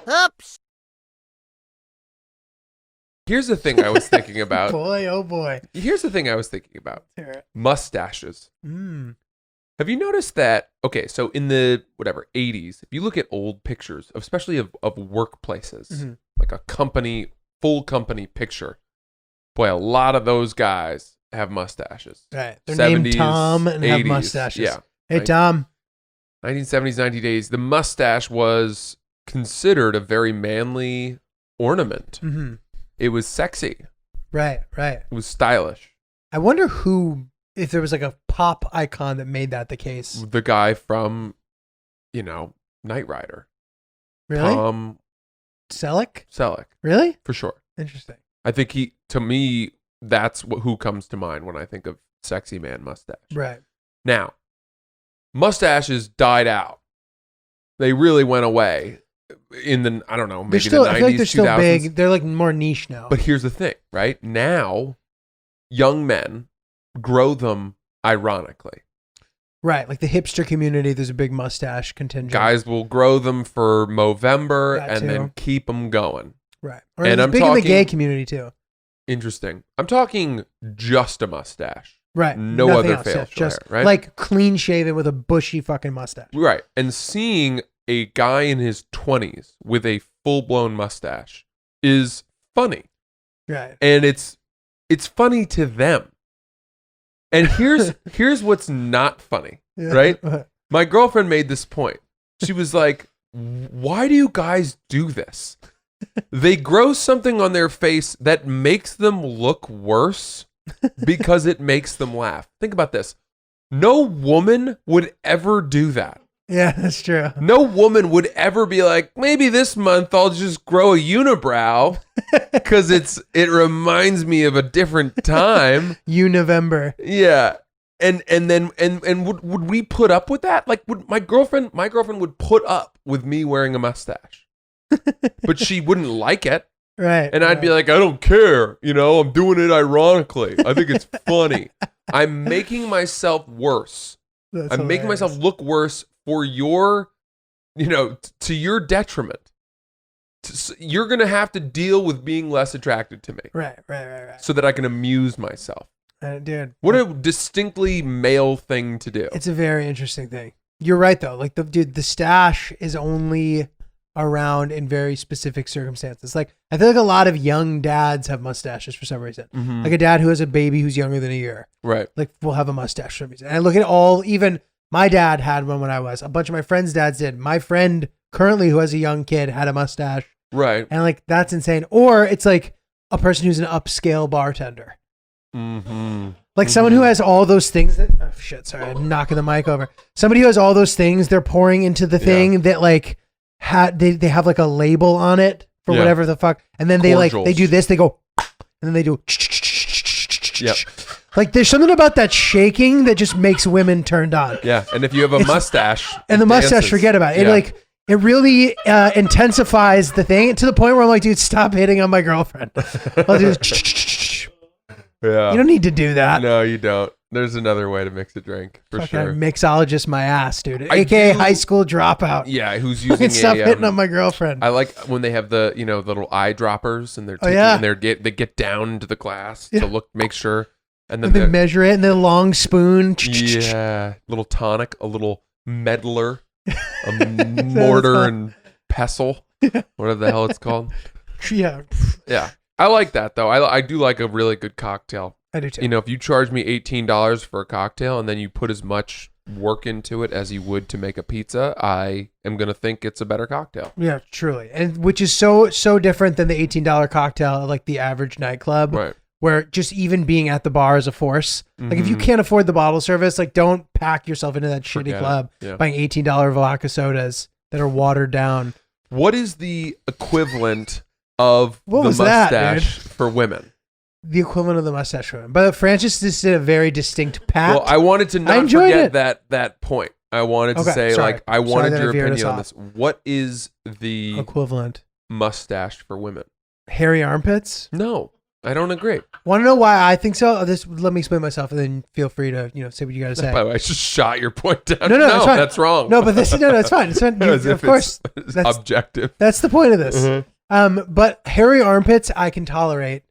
Oops. Here's the thing I was thinking about. Boy, oh boy. Here's the thing I was thinking about. Mustaches. Have you noticed that? Okay, so in the 80s, if you look at old pictures, especially of workplaces, like a full company picture, boy, a lot of those guys have mustaches. Right. They're 70s, named Tom and 80s, have mustaches. Yeah. Hey, Tom. 1970s, 1980s, the mustache was considered a very manly ornament. Mm-hmm. It was sexy. Right. It was stylish. I wonder if there was like a pop icon that made that the case. The guy from, Knight Rider. Really? Tom Selleck? Really? For sure. Interesting. I think to me, that's who comes to mind when I think of sexy man mustache. Right. Now, mustaches died out. They really went away in the, I don't know, maybe the 90s, I feel like they're 2000s. still big. They're like more niche now. But here's the thing, right? Now, young men grow them ironically. Right. Like the hipster community, there's a big mustache contingent. Guys will grow them for Movember That and too. then keep them going. Right. Or And it's I'm big in the talking- gay community too. Interesting. I'm talking just a mustache. Right. No Nothing other else. facial Yeah, just hair, right? like clean shaven with a bushy fucking mustache. Right. And seeing a guy in his 20s with a full-blown mustache is funny. Right. And it's funny to them. And here's what's not funny, Yeah. right? My girlfriend made this point. She was like, "Why do you guys do this? They grow something on their face that makes them look worse because it makes them laugh." Think about this. No woman would ever do that. Yeah, that's true. No woman would ever be like, maybe this month I'll just grow a unibrow because it reminds me of a different time. November. Yeah. And would we put up with that? Like, would my girlfriend would put up with me wearing a mustache, but she wouldn't like it. Right. And I'd be like, I don't care. I'm doing it ironically. I think it's funny. I'm making myself worse. That's I'm making hilarious. myself look worse for your, to your detriment. You're going to have to deal with being less attracted to me. Right. So that I can amuse myself. Dude. What a distinctly male thing to do. It's a very interesting thing. You're right though. Like the stash is only around in very specific circumstances. Like I feel like a lot of young dads have mustaches for some reason. Mhm. Like a dad who has a baby who's younger than a year. Right. Like will have a mustache for some reason. And I look at even my dad had one when I was. A bunch of my friends' dads did. My friend currently who has a young kid had a mustache. Right. And like that's insane. Or it's like a person who's an upscale bartender. Mm-hmm. Like someone who has all those things that sorry, I'm knocking the mic over. Somebody who has all those things they're pouring into the thing that like they have like a label on it for whatever the fuck, and then they do this, they go, and then they do. Yep. Like there's something about that shaking that just makes women turned on. Yeah, and if you have a mustache, And the mustache, forget about it. Yeah. It really intensifies the thing to the point where I'm like, dude, stop hitting on my girlfriend. I'll do this. Yeah. You don't need to do that. No, you don't. There's another way to mix a drink for Fucking sure. mixologist my ass, dude. I AKA do- high school dropout. Yeah, who's Fucking using stop hitting on my girlfriend. I like when they have the the little eyedroppers and they're taking, yeah. and they get down into the glass Yeah. to make sure, and then And they measure it and then a long spoon. yeah, little tonic, a little meddler, a mortar and pestle, whatever the hell it's called. Yeah. Yeah, I like that though. I do like a really good cocktail. I do too. If you charge me $18 for a cocktail and then you put as much work into it as you would to make a pizza, I am gonna think it's a better cocktail. Yeah, truly. And which is so different than the $18 cocktail at like the average nightclub. Right. Where just even being at the bar is a force. Like if you can't afford the bottle service, like don't pack yourself into that shitty Forget it. club Yeah. buying $18 vodka sodas that are watered down. What is the equivalent of What the was that, mustache for women? The equivalent of the mustache woman. But Francis just did a very distinct pat. Well, I wanted to not enjoyed forget it. that point. I wanted to Okay, say, sorry. like, I Sorry wanted that I your veered us opinion on off. this. What is the equivalent. mustache for women? Hairy armpits? No. I don't agree. Want to know why I think so? Let me explain myself, and then feel free to say what you got to say. By the way, I just shot your point down. No, that's fine. That's wrong. No, but it's fine. It's fine. Of course, that's objective. That's the point of this. Mm-hmm. But hairy armpits, I can tolerate.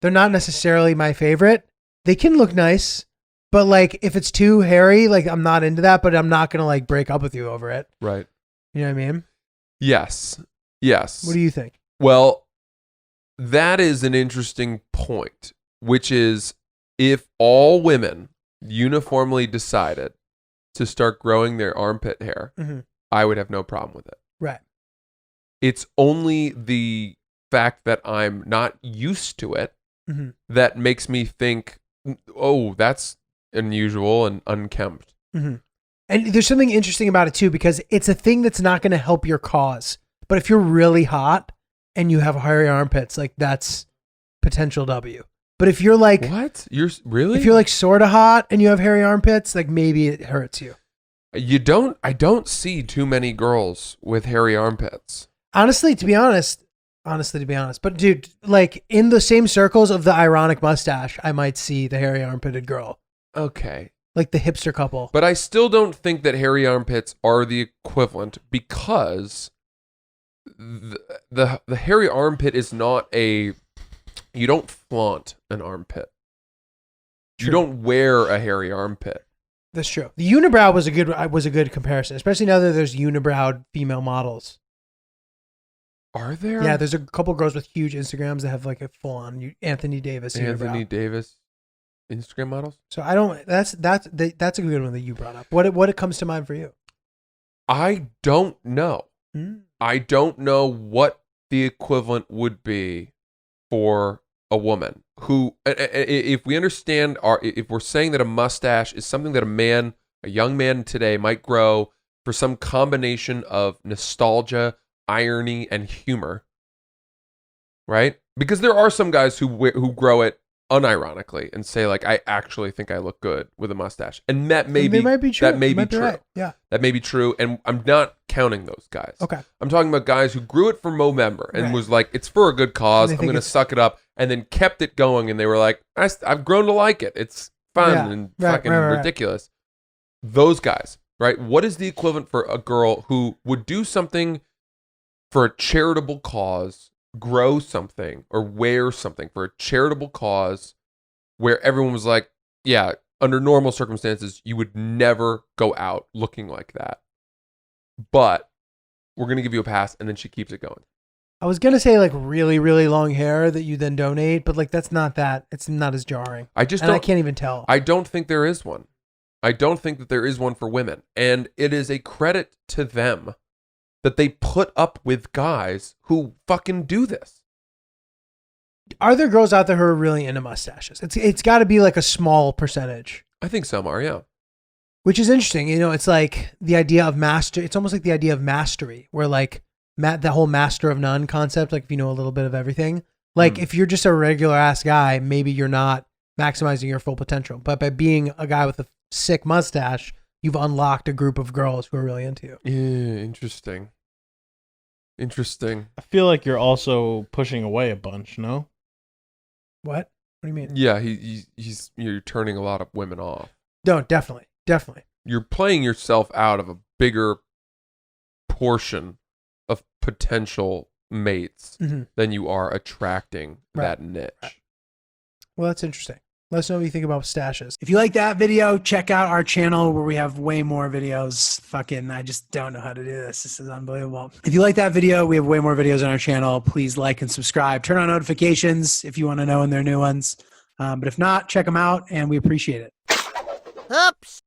They're not necessarily my favorite. They can look nice, but like if it's too hairy, like I'm not into that. But I'm not gonna like break up with you over it. Right. You know what I mean? Yes. What do you think? Well, that is an interesting point, which is if all women uniformly decided to start growing their armpit hair, I would have no problem with it. Right. It's only the fact that I'm not used to it that makes me think, oh, that's unusual and unkempt. And there's something interesting about it too, because it's a thing that's not going to help your cause. But if you're really hot and you have hairy armpits, like that's potential W. But if you're like, what? You're really? If you're like sort of hot and you have hairy armpits, like maybe it hurts you. I don't see too many girls with hairy armpits. Honestly, to be honest. But dude, like in the same circles of the ironic mustache, I might see the hairy armpitted girl. Okay. Like the hipster couple. But I still don't think that hairy armpits are the equivalent, because the hairy armpit is not you don't flaunt an armpit. True. You don't wear a hairy armpit. That's true. The unibrow was a good comparison, especially now that there's unibrowed female models. Are there? Yeah, there's a couple girls with huge Instagrams that have like a full on Anthony Davis Davis Instagram models. So I don't. That's a good one that you brought up. What comes to mind for you? I don't know. I don't know what the equivalent would be for a woman who, if we understand if we're saying that a mustache is something that a young man today might grow for some combination of nostalgia, irony, and humor, right? Because there are some guys who grow it unironically and say like, I actually think I look good with a mustache, and that may be true. That may be true. Right. Yeah, that may be true, and I'm not counting those guys. Okay, I'm talking about guys who grew it for Movember and was like, it's for a good cause. I'm going to suck it up, and then kept it going, and they were like, I've grown to like it. It's fun and fucking ridiculous. Those guys, right? What is the equivalent for a girl who would do something for a charitable cause, grow something or wear something for a charitable cause, where everyone was like, yeah, under normal circumstances, you would never go out looking like that, but we're going to give you a pass, and then she keeps it going. I was going to say like really, really long hair that you then donate, but like that's not that. It's not as jarring. I can't even tell. I don't think there is one. I don't think that there is one for women, and it is a credit to them that they put up with guys who fucking do this. Are there girls out there who are really into mustaches? It's got to be like a small percentage. I think some are, yeah. Which is interesting. It's like the idea of it's almost like the idea of mastery, where like the whole master of none concept, like if you know a little bit of everything, like if you're just a regular ass guy, maybe you're not maximizing your full potential. But by being a guy with a sick mustache, you've unlocked a group of girls who are really into you. Yeah, interesting. I feel like you're also pushing away a bunch, no? What? What do you mean? Yeah, you're turning a lot of women off. No, definitely. You're playing yourself out of a bigger portion of potential mates than you are attracting that niche. Right. Well, that's interesting. Let us know what you think about stashes. If you like that video, check out our channel where we have way more videos. I just don't know how to do this. This is unbelievable. If you like that video, we have way more videos on our channel. Please like and subscribe. Turn on notifications if you want to know when there are new ones. But if not, check them out, and we appreciate it. Oops.